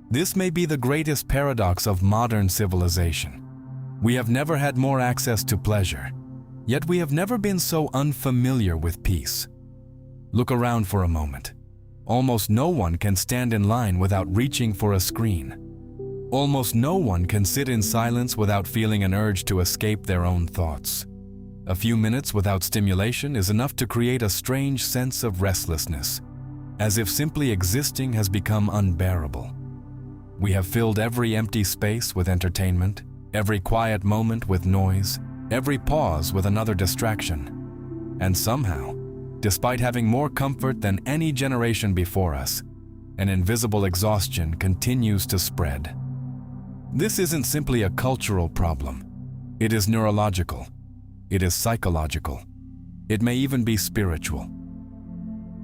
This may be the greatest paradox of modern civilization. We have never had more access to pleasure, yet we have never been so unfamiliar with peace. Look around for a moment. Almost no one can stand in line without reaching for a screen. Almost no one can sit in silence without feeling an urge to escape their own thoughts. A few minutes without stimulation is enough to create a strange sense of restlessness, as if simply existing has become unbearable. We have filled every empty space with entertainment, every quiet moment with noise, every pause with another distraction. And somehow, despite having more comfort than any generation before us, an invisible exhaustion continues to spread. This isn't simply a cultural problem. It is neurological. It is psychological. It may even be spiritual.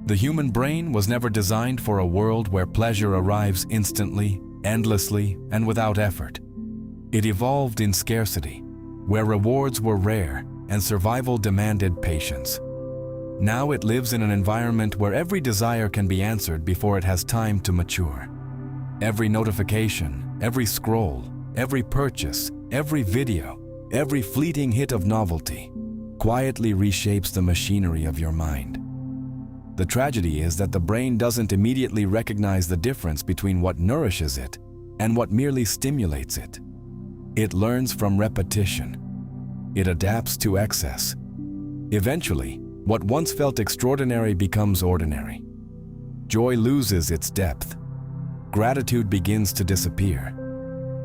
The human brain was never designed for a world where pleasure arrives instantly, endlessly, and without effort. It evolved in scarcity, where rewards were rare and survival demanded patience. Now it lives in an environment where every desire can be answered before it has time to mature. Every notification, every scroll, every purchase, every video, every fleeting hit of novelty quietly reshapes the machinery of your mind. The tragedy is that the brain doesn't immediately recognize the difference between what nourishes it and what merely stimulates it. It learns from repetition. It adapts to excess. Eventually, what once felt extraordinary becomes ordinary. Joy loses its depth. Gratitude begins to disappear.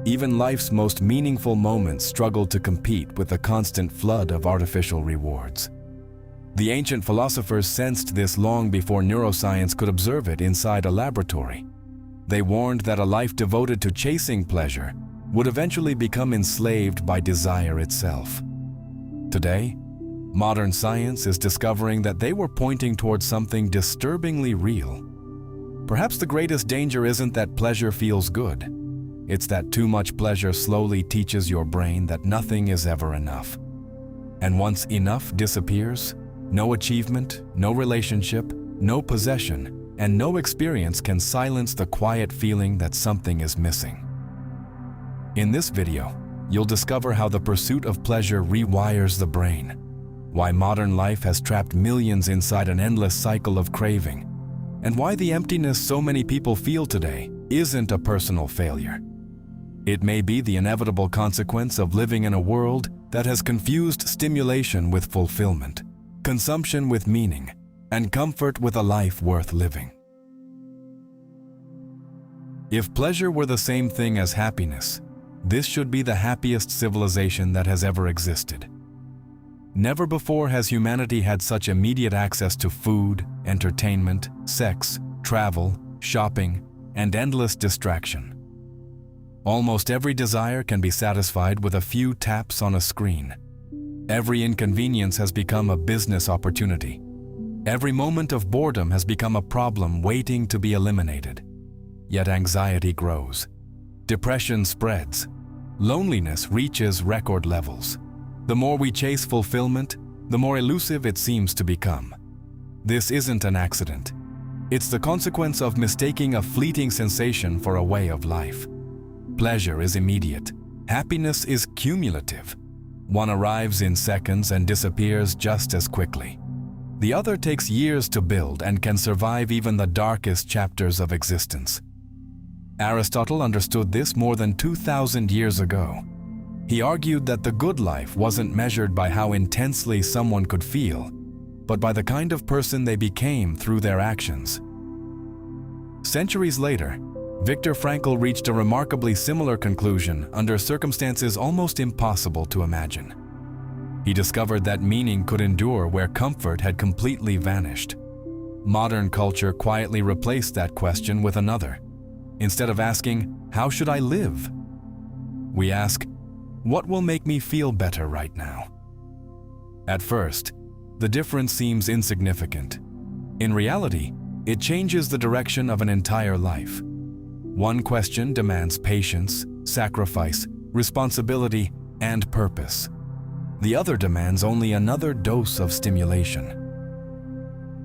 Even life's most meaningful moments struggle to compete with the constant flood of artificial rewards. The ancient philosophers sensed this long before neuroscience could observe it inside a laboratory. They warned that a life devoted to chasing pleasure would eventually become enslaved by desire itself. Today, modern science is discovering that they were pointing towards something disturbingly real. Perhaps the greatest danger isn't that pleasure feels good. It's that too much pleasure slowly teaches your brain that nothing is ever enough. And once enough disappears, no achievement, no relationship, no possession, and no experience can silence the quiet feeling that something is missing. In this video, you'll discover how the pursuit of pleasure rewires the brain, why modern life has trapped millions inside an endless cycle of craving, and why the emptiness so many people feel today isn't a personal failure. It may be the inevitable consequence of living in a world that has confused stimulation with fulfillment, consumption with meaning, and comfort with a life worth living. If pleasure were the same thing as happiness, this should be the happiest civilization that has ever existed. Never before has humanity had such immediate access to food, entertainment, sex, travel, shopping, and endless distraction. Almost every desire can be satisfied with a few taps on a screen. Every inconvenience has become a business opportunity. Every moment of boredom has become a problem waiting to be eliminated. Yet anxiety grows. Depression spreads. Loneliness reaches record levels. The more we chase fulfillment, the more elusive it seems to become. This isn't an accident. It's the consequence of mistaking a fleeting sensation for a way of life. Pleasure is immediate. Happiness is cumulative. One arrives in seconds and disappears just as quickly. The other takes years to build and can survive even the darkest chapters of existence. Aristotle understood this more than 2,000 years ago. He argued that the good life wasn't measured by how intensely someone could feel, but by the kind of person they became through their actions. Centuries later, Viktor Frankl reached a remarkably similar conclusion under circumstances almost impossible to imagine. He discovered that meaning could endure where comfort had completely vanished. Modern culture quietly replaced that question with another. Instead of asking, "How should I live?" we ask, "What will make me feel better right now?" At first, the difference seems insignificant. In reality, it changes the direction of an entire life. One question demands patience, sacrifice, responsibility, and purpose. The other demands only another dose of stimulation.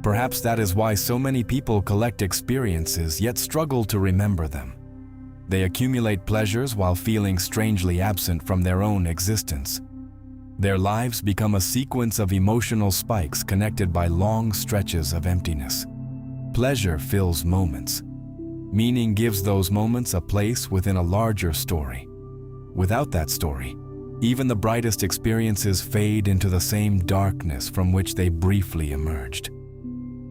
Perhaps that is why so many people collect experiences yet struggle to remember them. They accumulate pleasures while feeling strangely absent from their own existence. Their lives become a sequence of emotional spikes connected by long stretches of emptiness. Pleasure fills moments. Meaning gives those moments a place within a larger story. Without that story, even the brightest experiences fade into the same darkness from which they briefly emerged.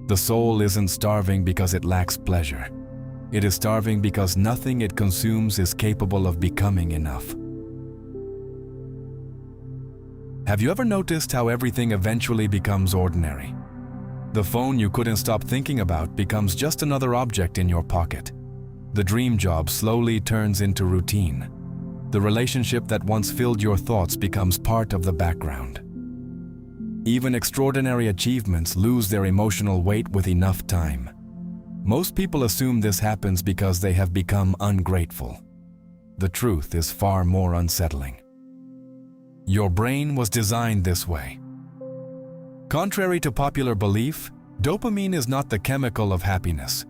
The soul isn't starving because it lacks pleasure. It is starving because nothing it consumes is capable of becoming enough. Have you ever noticed how everything eventually becomes ordinary? The phone you couldn't stop thinking about becomes just another object in your pocket. The dream job slowly turns into routine. The relationship that once filled your thoughts becomes part of the background. Even extraordinary achievements lose their emotional weight with enough time. Most people assume this happens because they have become ungrateful. The truth is far more unsettling. Your brain was designed this way. Contrary to popular belief, dopamine is not the chemical of happiness.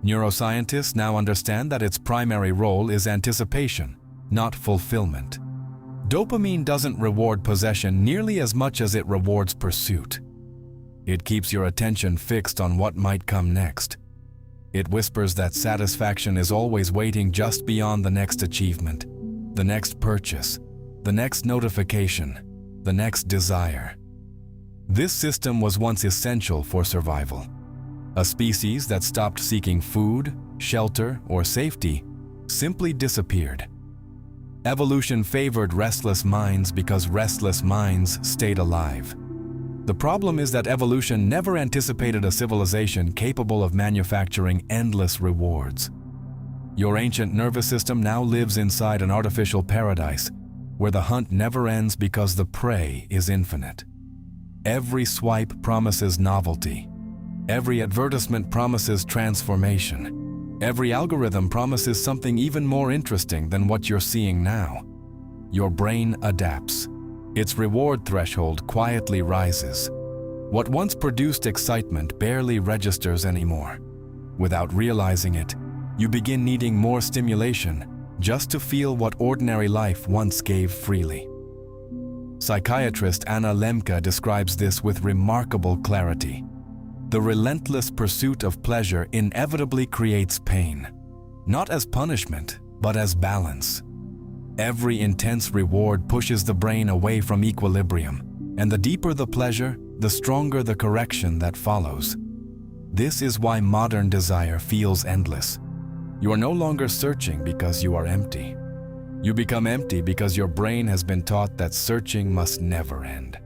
Neuroscientists now understand that its primary role is anticipation, not fulfillment. Dopamine doesn't reward possession nearly as much as it rewards pursuit. It keeps your attention fixed on what might come next. It whispers that satisfaction is always waiting just beyond the next achievement, the next purchase, the next notification, the next desire. This system was once essential for survival. A species that stopped seeking food, shelter, or safety simply disappeared. Evolution favored restless minds because restless minds stayed alive. The problem is that evolution never anticipated a civilization capable of manufacturing endless rewards. Your ancient nervous system now lives inside an artificial paradise where the hunt never ends because the prey is infinite. Every swipe promises novelty. Every advertisement promises transformation. Every algorithm promises something even more interesting than what you're seeing now. Your brain adapts. Its reward threshold quietly rises. What once produced excitement barely registers anymore. Without realizing it, you begin needing more stimulation just to feel what ordinary life once gave freely. Psychiatrist Anna Lemke describes this with remarkable clarity. The relentless pursuit of pleasure inevitably creates pain, not as punishment, but as balance. Every intense reward pushes the brain away from equilibrium, and the deeper the pleasure, the stronger the correction that follows. This is why modern desire feels endless. You are no longer searching because you are empty. You become empty because your brain has been taught that searching must never end.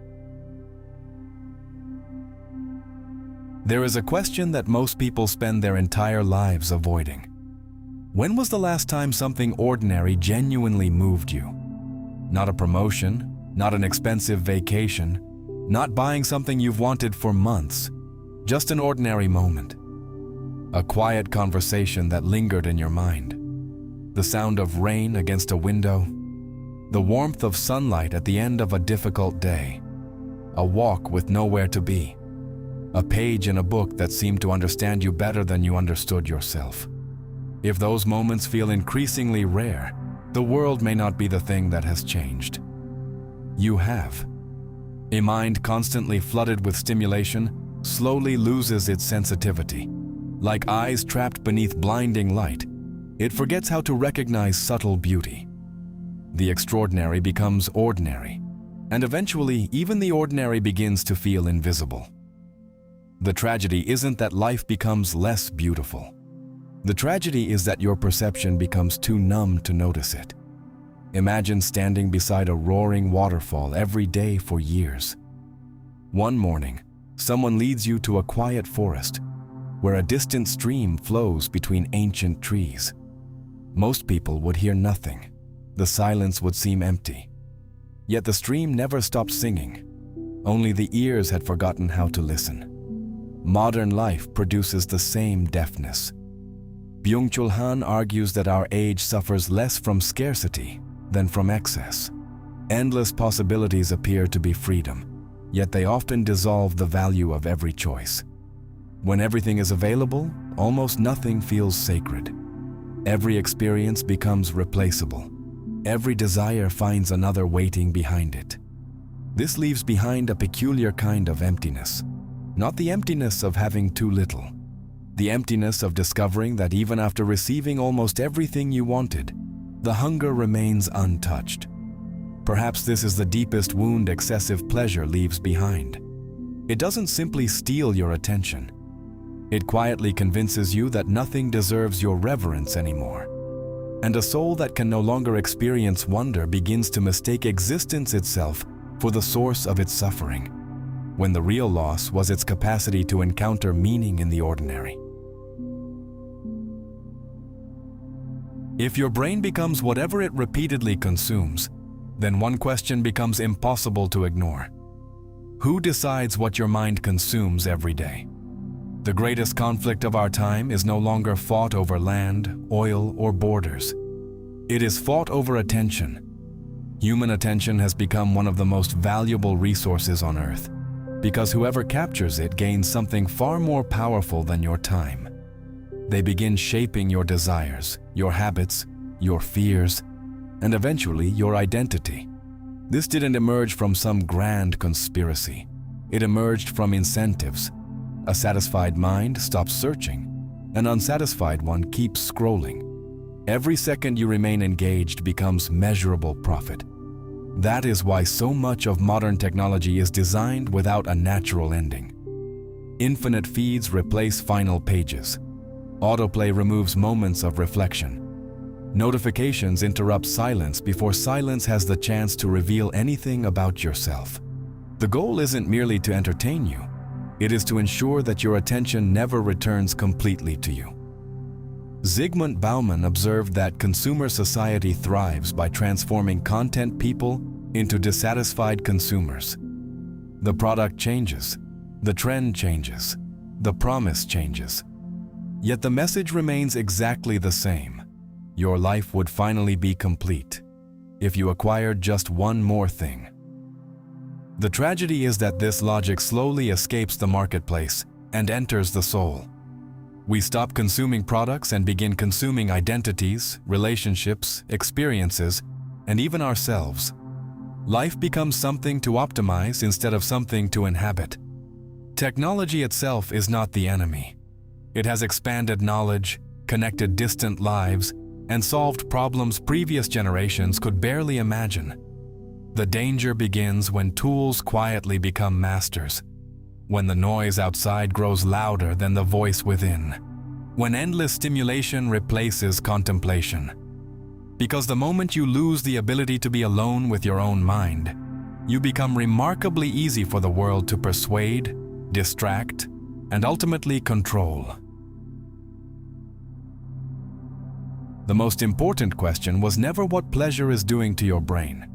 There is a question that most people spend their entire lives avoiding. When was the last time something ordinary genuinely moved you? Not a promotion, not an expensive vacation, not buying something you've wanted for months, just an ordinary moment. A quiet conversation that lingered in your mind. The sound of rain against a window. The warmth of sunlight at the end of a difficult day. A walk with nowhere to be. A page in a book that seemed to understand you better than you understood yourself. If those moments feel increasingly rare, the world may not be the thing that has changed. You have. A mind constantly flooded with stimulation slowly loses its sensitivity. Like eyes trapped beneath blinding light, it forgets how to recognize subtle beauty. The extraordinary becomes ordinary, and eventually even the ordinary begins to feel invisible. The tragedy isn't that life becomes less beautiful. The tragedy is that your perception becomes too numb to notice it. Imagine standing beside a roaring waterfall every day for years. One morning, someone leads you to a quiet forest where a distant stream flows between ancient trees. Most people would hear nothing. The silence would seem empty. Yet the stream never stopped singing. Only the ears had forgotten how to listen. Modern life produces the same deafness. Byung-Chul Han argues that our age suffers less from scarcity than from excess. Endless possibilities appear to be freedom, yet they often dissolve the value of every choice. When everything is available, almost nothing feels sacred. Every experience becomes replaceable. Every desire finds another waiting behind it. This leaves behind a peculiar kind of emptiness. Not the emptiness of having too little. The emptiness of discovering that even after receiving almost everything you wanted, the hunger remains untouched. Perhaps this is the deepest wound excessive pleasure leaves behind. It doesn't simply steal your attention. It quietly convinces you that nothing deserves your reverence anymore. And a soul that can no longer experience wonder begins to mistake existence itself for the source of its suffering, when the real loss was its capacity to encounter meaning in the ordinary. If your brain becomes whatever it repeatedly consumes, then one question becomes impossible to ignore. Who decides what your mind consumes every day? The greatest conflict of our time is no longer fought over land, oil, or borders. It is fought over attention. Human attention has become one of the most valuable resources on earth, because whoever captures it gains something far more powerful than your time. They begin shaping your desires, your habits, your fears, and eventually your identity. This didn't emerge from some grand conspiracy. It emerged from incentives. A satisfied mind stops searching. An unsatisfied one keeps scrolling. Every second you remain engaged becomes measurable profit. That is why so much of modern technology is designed without a natural ending. Infinite feeds replace final pages. Autoplay removes moments of reflection. Notifications interrupt silence before silence has the chance to reveal anything about yourself. The goal isn't merely to entertain you. It is to ensure that your attention never returns completely to you. Zygmunt Bauman observed that consumer society thrives by transforming content people into dissatisfied consumers. The product changes, the trend changes, the promise changes. Yet the message remains exactly the same. Your life would finally be complete if you acquired just one more thing. The tragedy is that this logic slowly escapes the marketplace and enters the soul. We stop consuming products and begin consuming identities, relationships, experiences, and even ourselves. Life becomes something to optimize instead of something to inhabit. Technology itself is not the enemy. It has expanded knowledge, connected distant lives, and solved problems previous generations could barely imagine. The danger begins when tools quietly become masters, when the noise outside grows louder than the voice within, when endless stimulation replaces contemplation. Because the moment you lose the ability to be alone with your own mind, you become remarkably easy for the world to persuade, distract, and ultimately control. The most important question was never what pleasure is doing to your brain.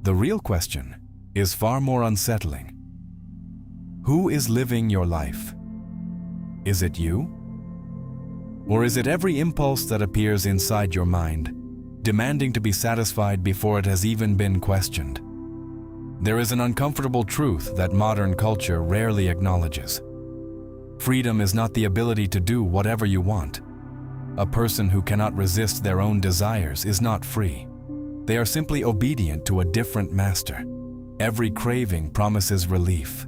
The real question is far more unsettling. Who is living your life? Is it you? Or is it every impulse that appears inside your mind, demanding to be satisfied before it has even been questioned? There is an uncomfortable truth that modern culture rarely acknowledges. Freedom is not the ability to do whatever you want. A person who cannot resist their own desires is not free. They are simply obedient to a different master. Every craving promises relief.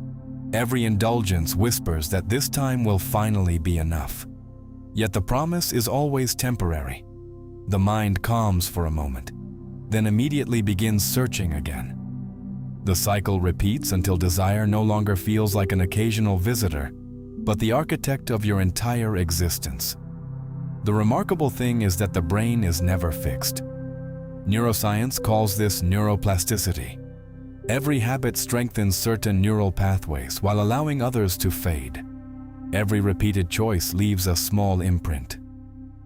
Every indulgence whispers that this time will finally be enough. Yet the promise is always temporary. The mind calms for a moment, then immediately begins searching again. The cycle repeats until desire no longer feels like an occasional visitor, but the architect of your entire existence. The remarkable thing is that the brain is never fixed. Neuroscience calls this neuroplasticity. Every habit strengthens certain neural pathways while allowing others to fade. Every repeated choice leaves a small imprint.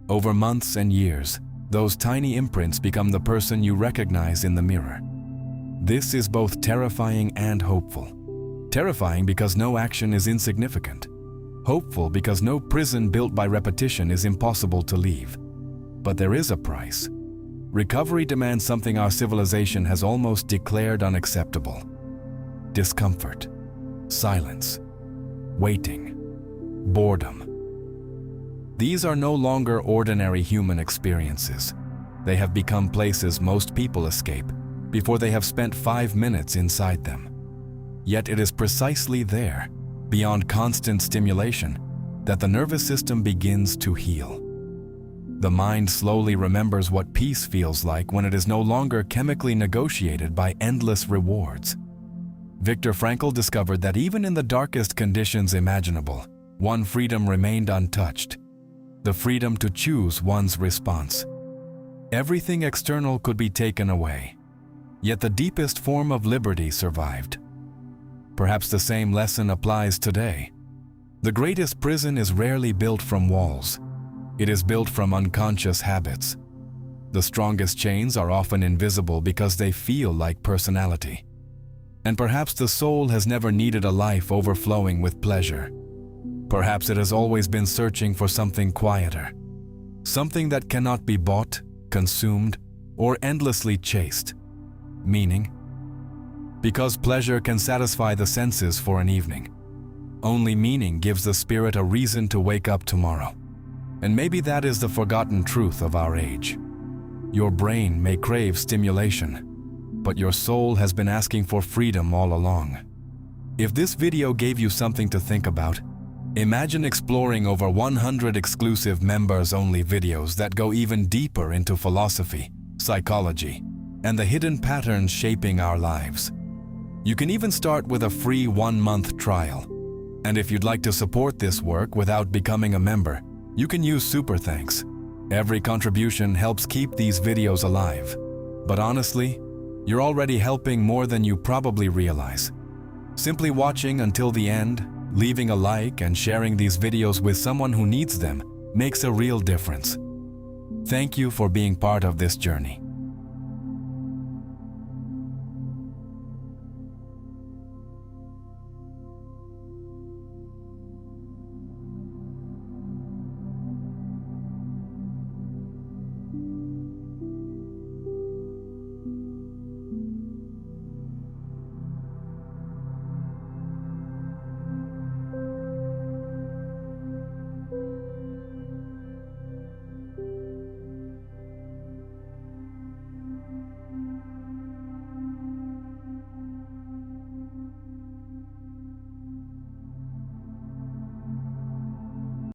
Over months and years, those tiny imprints become the person you recognize in the mirror. This is both terrifying and hopeful. Terrifying because no action is insignificant. Hopeful because no prison built by repetition is impossible to leave. But there is a price. Recovery demands something our civilization has almost declared unacceptable. Discomfort, silence, waiting, boredom. These are no longer ordinary human experiences. They have become places most people escape before they have spent 5 minutes inside them. Yet it is precisely there, beyond constant stimulation, that the nervous system begins to heal. The mind slowly remembers what peace feels like when it is no longer chemically negotiated by endless rewards. Viktor Frankl discovered that even in the darkest conditions imaginable, one freedom remained untouched: the freedom to choose one's response. Everything external could be taken away, yet the deepest form of liberty survived. Perhaps the same lesson applies today. The greatest prison is rarely built from walls. It is built from unconscious habits. The strongest chains are often invisible because they feel like personality. And perhaps the soul has never needed a life overflowing with pleasure. Perhaps it has always been searching for something quieter, something that cannot be bought, consumed, or endlessly chased. Meaning? Because pleasure can satisfy the senses for an evening. Only meaning gives the spirit a reason to wake up tomorrow. And maybe that is the forgotten truth of our age. Your brain may crave stimulation, but your soul has been asking for freedom all along. If this video gave you something to think about, imagine exploring over 100 exclusive members-only videos that go even deeper into philosophy, psychology, and the hidden patterns shaping our lives. You can even start with a free 1-month trial. And if you'd like to support this work without becoming a member, you can use Super Thanks. Every contribution helps keep these videos alive. But honestly, you're already helping more than you probably realize. Simply watching until the end, leaving a like, and sharing these videos with someone who needs them makes a real difference. Thank you for being part of this journey.